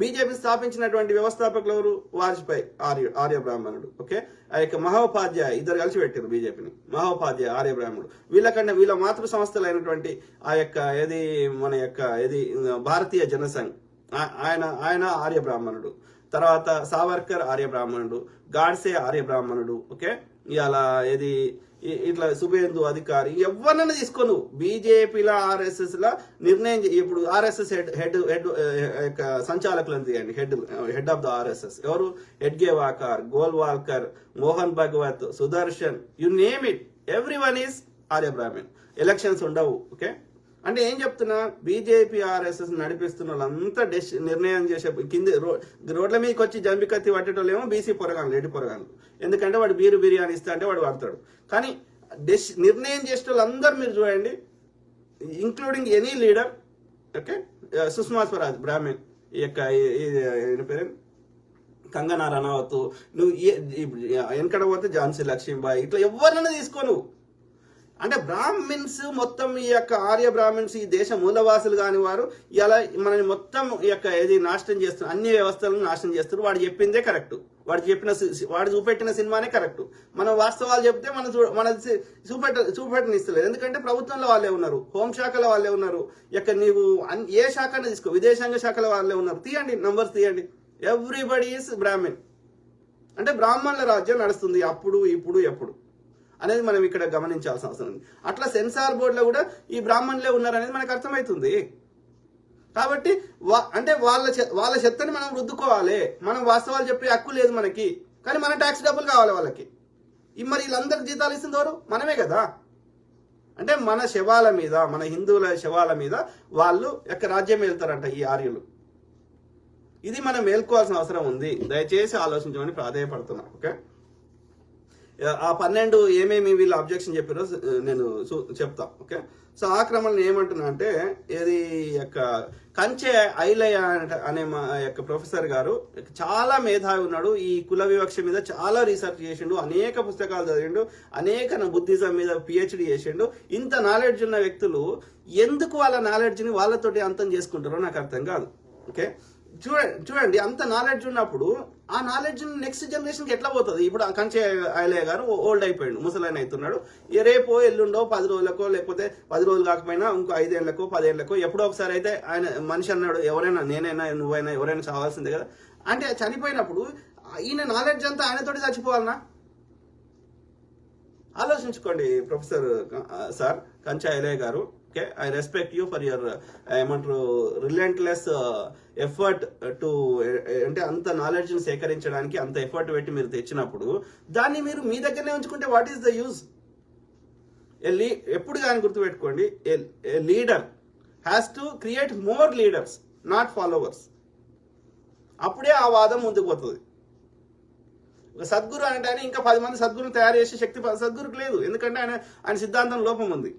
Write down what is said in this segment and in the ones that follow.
BJP స్థాపించినటువంటి వ్యవస్థాపకులు ఎవరు? వాజ్పేయి, ఆర్య బ్రాహ్మణుడు. ఓకే, ఆ యొక్క మహోపాధ్యాయ, ఇద్దరు కలిసి పెట్టారు బీజేపీని. మహోపాధ్యాయ, ఆర్య బ్రాహ్మణుడు. వీళ్ళ మాతృ సంస్థలు అయినటువంటి ఆ యొక్క భారతీయ జనసంఘ్, ఆయన ఆర్య బ్రాహ్మణుడు. తర్వాత సావర్కర్ ఆర్య బ్రాహ్మణుడు, గాడ్సే ఆర్య బ్రాహ్మణుడు. ఓకే, ఇలా ఇట్లా సుబేందు అధికారి, ఎవరినైనా తీసుకోను బీజేపీలో ఆర్ఎస్ఎస్ లా నిర్ణయం. ఇప్పుడు ఆర్ఎస్ఎస్ హెడ్ సంచాలకులను తీయండి. హెడ్ ఆఫ్ ద ఆర్ఎస్ఎస్ ఎవరు? Hedgewar, Golwalkar, Mohan Bhagwat, Sudarshan, you name it, everyone is Arya Brahmin. Elections ఉండవు. ఓకే, అంటే ఏం చెప్తున్నా, బీజేపీ ఆర్ఎస్ఎస్ నడిపిస్తున్న వాళ్ళంతా నిర్ణయం చేసే కింద రోడ్ల మీదకి వచ్చి జంబికత్తి పట్టేటోళ్ళేమో బీసీ పొరగాను, రెడ్డి పొరగాను. ఎందుకంటే వాడు బిర్యానీ ఇస్తా అంటే వాడు వాడతాడు. కానీ నిర్ణయం చేసే వాళ్ళందరూ మీరు చూడండి, including any leader. Okay, Sushma Swaraj బ్రాహ్మణ్, ఈ యొక్క పేరు కంగనా రనౌత్, నువ్వు వెనకడ పోతే ఝాన్సీ లక్ష్మీబాయి, ఇట్లా ఎవరినైనా తీసుకోను. అంటే బ్రాహ్మిన్స్ మొత్తం ఈ యొక్క ఆర్య బ్రాహ్మిన్స్, ఈ దేశ మూలవాసులు కాని వారు ఇలా మనని మొత్తం ఈ యొక్క నాశనం చేస్తున్నారు, అన్ని వ్యవస్థలను నాశనం చేస్తున్నారు. వాడు చెప్పిందే కరెక్ట్, వాడు చూపెట్టిన సినిమానే కరెక్ట్. మనం వాస్తవాలు చెప్తే మన చూపెట్టనిస్తలేదు. ఎందుకంటే ప్రభుత్వంలో వాళ్ళే ఉన్నారు, హోంశాఖలో వాళ్ళే ఉన్నారు, నీవు ఏ శాఖను తీసుకో, విదేశాంగ శాఖలో వాళ్ళే ఉన్నారు. తీయండి, నంబర్స్ తీయండి. Everybody is Brahmin. అంటే బ్రాహ్మణుల రాజ్యం నడుస్తుంది అప్పుడు, ఇప్పుడు, ఎప్పుడు అనేది మనం ఇక్కడ గమనించాల్సిన అవసరం ఉంది. అట్లా సెన్సార్ బోర్డులో కూడా ఈ బ్రాహ్మణులే ఉన్నారనేది మనకు అర్థమవుతుంది. కాబట్టి అంటే వాళ్ళ చెత్తని మనం రుద్దుకోవాలి. మనం వాస్తవాలు చెప్పే హక్కు లేదు మనకి, కానీ మన ట్యాక్స్ డబ్బులు కావాలి వాళ్ళకి. మరి వీళ్ళందరికి జీతాలు ఇస్తుంది ఎవరు? మనమే కదా. అంటే మన శవాల మీద, మన హిందువుల శవాల మీద వాళ్ళు రాజ్యం వెళ్తారంట ఈ ఆర్యులు. ఇది మనం మేల్కోవాల్సిన అవసరం ఉంది. దయచేసి ఆలోచించమని ప్రాధాన్యపడుతున్నా. ఓకే, ఆ 12 ఏమేమి వీళ్ళు అబ్జెక్షన్ చెప్పారో నేను చెప్తా. ఓకే, సో ఆ క్రమంలో ఏమంటున్నా అంటే, కంచె ఐలయ్య అనే మా ప్రొఫెసర్ గారు చాలా మేధావి ఉన్నాడు. ఈ కుల వివక్ష మీద చాలా రీసెర్చ్ చేసిండు, అనేక పుస్తకాలు చదివిండు, అనేక బుద్ధిజం మీద PhD చేసిండు. ఇంత నాలెడ్జ్ ఉన్న వ్యక్తులు ఎందుకు వాళ్ళ నాలెడ్జ్ని వాళ్ళతోటి అంతం చేసుకుంటారో నాకు అర్థం కాదు. ఓకే, చూడండి, అంత నాలెడ్జ్ ఉన్నప్పుడు ఆ నాలెడ్జ్ నెక్స్ట్ జనరేషన్కి ఎట్లా పోతుంది? ఇప్పుడు కంచె ఐలయ్య గారు ఓల్డ్ అయిపోయాడు, ముసలాయన అవుతున్నాడు. రేపో ఎల్లుండో 10 రోజులకో, లేకపోతే 10 రోజులు కాకపోయినా ఇంకో 5 ఏళ్లకో 10 ఏళ్లకో ఎప్పుడో ఒకసారి అయితే ఆయన మనిషి అన్నాడు, ఎవరైనా, నేనైనా నువ్వైనా ఎవరైనా చావాల్సిందే కదా. అంటే చనిపోయినప్పుడు ఈయన నాలెడ్జ్ అంతా ఆయనతోటి చచ్చిపోవాలనా? ఆలోచించుకోండి ప్రొఫెసర్ సార్ కంచె ఐలయ్య గారు. Okay, I respect you for your relentless effort to, అంటే అంత నాలెడ్జ్ని సేకరించడానికి అంత ఎఫర్ట్ పెట్టి మీరు తెచ్చినప్పుడు దాన్ని మీరు మీ దగ్గరనే ఉంచుకుంటే వాట్ ఈస్ ద యూజ్? ఎప్పుడు కానీ గుర్తుపెట్టుకోండి, a leader has to create more leaders, not followers. అప్పుడే ఆ వాదం ముందుకు పోతుంది. ఒక సద్గురు అంటే ఆయన ఇంకా 10 మంది సద్గురుని తయారు చేసే శక్తి సద్గురుకు లేదు, ఎందుకంటే ఆయన సిద్ధాంతం లోపం ఉంది.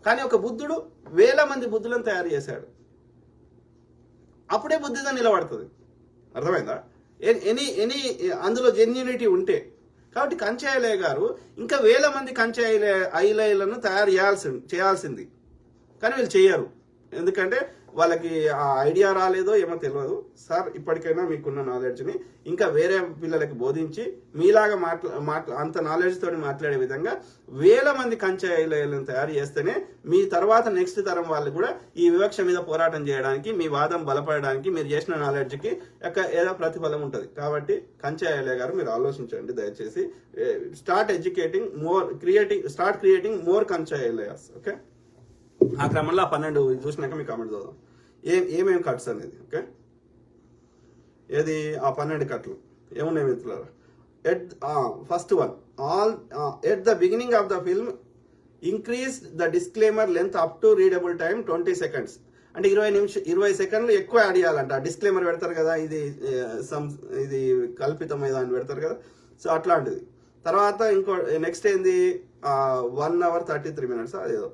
కానీ ఒక బుద్ధుడు 1000 మంది బుద్ధులను తయారు చేశాడు. అప్పుడే బుద్ధిజం నిలబడుతుంది. అర్థమైందా? ఎనీ అందులో జెన్యూనిటీ ఉంటే. కాబట్టి కంచె ఐలయ్య గారు ఇంకా 1000 మంది కంచె ఐలయ్యలను తయారు చేయాల్సింది, కానీ వీళ్ళు చేయరు. ఎందుకంటే వాళ్ళకి ఆ ఐడియా రాలేదో ఏమో తెలియదు. సార్, ఇప్పటికైనా మీకున్న నాలెడ్జ్ని ఇంకా వేరే పిల్లలకి బోధించి మీలాగా అంత నాలెడ్జ్ తోటి మాట్లాడే విధంగా 1000 మంది కంచె ఐలయ్యలను తయారు చేస్తేనే మీ తర్వాత నెక్స్ట్ తరం వాళ్ళు కూడా ఈ వివక్ష మీద పోరాటం చేయడానికి, మీ వాదం బలపడడానికి మీరు చేసిన నాలెడ్జ్కి ఏదో ప్రతిఫలం ఉంటుంది. కాబట్టి కంచె ఐలయ్య గారు మీరు ఆలోచించండి దయచేసి. స్టార్ట్ క్రియేటింగ్ మోర్ కంచె ఐలయ్యస్. ఓకే, ఆ క్రమంలో 12 చూసినాక మీ కామెంట్ చూద్దాం ఏమేమి కట్స్ అనేది. ఓకే, ఆ 12 కట్లు ఏమున్నాయి మిత్రులారా? First one, at the beginning of the film increase the disclaimer length up to readable time 20 seconds. అంటే 20 సెకండ్లు ఎక్కువ యాడ్ చేయాలంట. డిస్క్లైమర్ పెడతారు కదా, ఇది కల్పితమైన అని పెడతారు కదా, సో అట్లాంటిది. తర్వాత నెక్స్ట్ ఏంది, 1 hour 33 minutes అదేదో.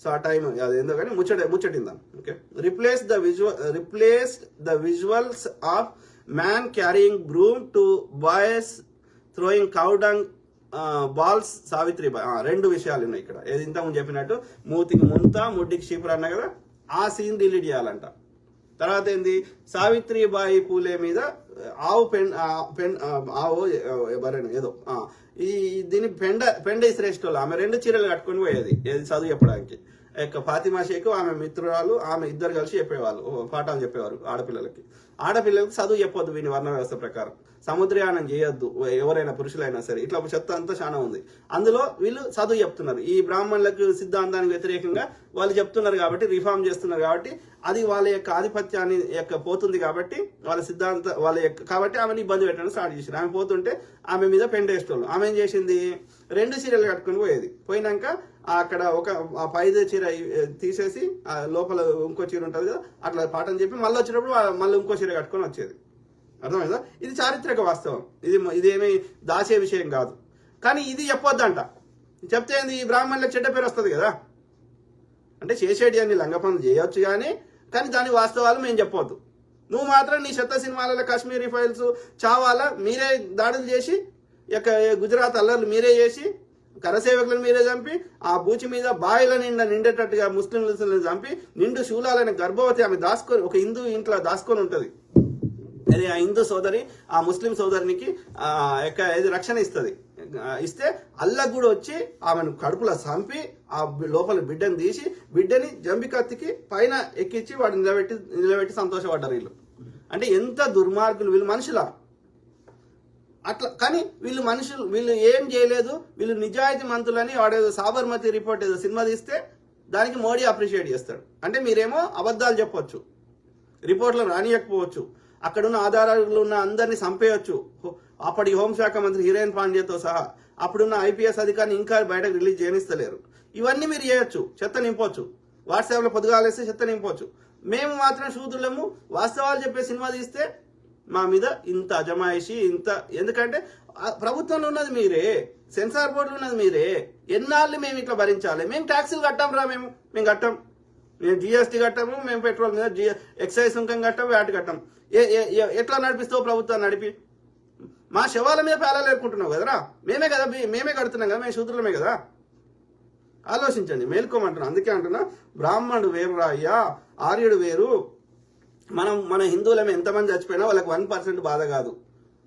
సో ఆ టైం అదేందో కానీ ముచ్చటిందాం. Okay, replaced the visuals of man carrying broom two boys throwing cow dung balls Savitribai. 2 విషయాలు ఉన్నాయి ఇక్కడ. ఇంతకుముందు చెప్పినట్టు మూతికి ముంత, ముడ్డికి చీపురు అన్న కదా, ఆ సీన్ డిలీట్ చేయాలంట. తర్వాత ఏంది సావిత్రిబాయి పూలే మీద ఆవు ఆవు ఎవరైనా ఏదో ఈ దీన్ని పెండ ఇసిరేసేటోళ్ళు. ఆమె 2 చీరలు కట్టుకొని పోయేది ఏది చదువు చెప్పడానికి. ఫాతిమా షేక్ ఆమె మిత్రురాలు ఆమె ఇద్దరు కలిసి చెప్పేవాళ్ళు, పాఠాలు చెప్పేవారు ఆడపిల్లలకు చదువు చెప్పొద్దు వీని వర్ణ వ్యవస్థ ప్రకారం, సముద్రయానం చేయొద్దు ఎవరైనా పురుషులైనా సరే, ఇట్లా చెత్త అంతా చాలా ఉంది. అందులో వీళ్ళు చదువు చెప్తున్నారు. ఈ బ్రాహ్మణులకు సిద్ధాంతానికి వ్యతిరేకంగా వాళ్ళు చెప్తున్నారు కాబట్టి, రిఫార్మ్ చేస్తున్నారు కాబట్టి, అది వాళ్ళ యొక్క ఆధిపత్యాన్ని పోతుంది కాబట్టి, వాళ్ళ సిద్ధాంత వాళ్ళ కాబట్టి ఆమెను ఇబ్బంది పెట్టడం స్టార్ట్ చేశారు. ఆమె పోతుంటే ఆమె మీద పెండేసేటోళ్ళు. ఆమె ఏం చేసింది, 2 చీరలు కట్టుకుని పోయినాక అక్కడ ఒక పైద చీర తీసేసి లోపల ఇంకో చీర ఉంటుంది కదా, అట్లా పాఠం చెప్పి మళ్ళీ వచ్చేటప్పుడు మళ్ళీ ఇంకో చీర కట్టుకొని వచ్చేది. అర్థమైందా? ఇది చారిత్రక వాస్తవం. ఇదేమీ దాచే విషయం కాదు. కానీ ఇది చెప్పొద్దంట. చెప్తే ఈ బ్రాహ్మణులకు చెడ్డ పేరు వస్తుంది కదా. అంటే చేసేటి అన్ని లంగ పనులు చేయొచ్చు కానీ దాని వాస్తవాలు మేము చెప్పొద్దు. నువ్వు మాత్రం నీ చెత్త సినిమాలలో కాశ్మీరీ ఫైల్స్ చావాలా మీరే దాడులు చేసి, గుజరాత్ అల్లర్లు మీరే చేసి, కరసేవకులను మీరే చంపి, ఆ బూచి మీద బాయిల నిండేటట్టుగా ముస్లింలను చంపి, నిండు శూలాలైన గర్భవతి ఆమె దాచుకొని ఒక హిందూ ఇంట్లో దాచుకొని ఉంటుంది. అది ఆ హిందూ సోదరి ఆ ముస్లిం సోదరునికి రక్షణ ఇస్తే అల్లకు కూడా వచ్చి ఆమెను కడుపులో చంపి ఆ లోపల బిడ్డను తీసి బిడ్డని జంబికత్తికి పైన ఎక్కించి వాడు నిలబెట్టి సంతోషపడ్డారు వీళ్ళు. అంటే ఎంత దుర్మార్గులు వీళ్ళు, మనుషులా అట్లా. కానీ వీళ్ళు ఏం చేయలేదు. వీళ్ళు నిజాయితీ మంతులని వాడేదో సాబర్మతి రిపోర్ట్ ఏదో సినిమా తీస్తే దానికి మోడీ అప్రిషియేట్ చేస్తాడు. అంటే మీరేమో అబద్ధాలు చెప్పొచ్చు, రిపోర్ట్లో రానియకపోవచ్చు, అక్కడున్న ఆధారాలు ఉన్న అందరినీ చంపేయచ్చు. అప్పటి హోంశాఖ మంత్రి హిరేన్ పాండ్యతో సహా అప్పుడున్న ఐపీఎస్ అధికారిని ఇంకా బయటకు రిలీజ్ చేయనిస్తలేరు. ఇవన్నీ మీరు చేయొచ్చు, చెత్త నింపొచ్చు, వాట్సాప్లో పొద్దుగాలేస్తే చెత్త నింపొచ్చు. మేము మాత్రం శూద్రులము, వాస్తవాలు చెప్పే సినిమా తీస్తే మా మీద ఇంత అజమాయిషి ఇంత. ఎందుకంటే ప్రభుత్వంలో ఉన్నది మీరే, సెన్సార్ బోర్డులో ఉన్నది మీరే. ఎన్నాళ్ళు మేము ఇట్లా భరించాలి? మేము ట్యాక్సులు కట్టాం రా, మేము కట్టాం. మేము జిఎస్టీ కట్టాము, మేము పెట్రోల్ మీద ఎక్సైజ్ సుంకం కట్టాం, వ్యాట్ కట్టాం. ఎట్లా నడిపిస్తావు ప్రభుత్వాన్ని నడిపి? మా శవాల మీద పేలాలు ఏర్పుకుంటున్నావు కదరా. మేమే కడుతున్నాం కదా, మేము శూద్రులమే కదా. ఆలోచించండి, మేల్కోమంటున్నా. అందుకే అంటున్నా, బ్రాహ్మణుడు వేరు రాయ్యా, ఆర్యుడు వేరు. మన హిందువులమే ఎంతమంది చచ్చిపోయినా వాళ్ళకి 1% బాధ కాదు.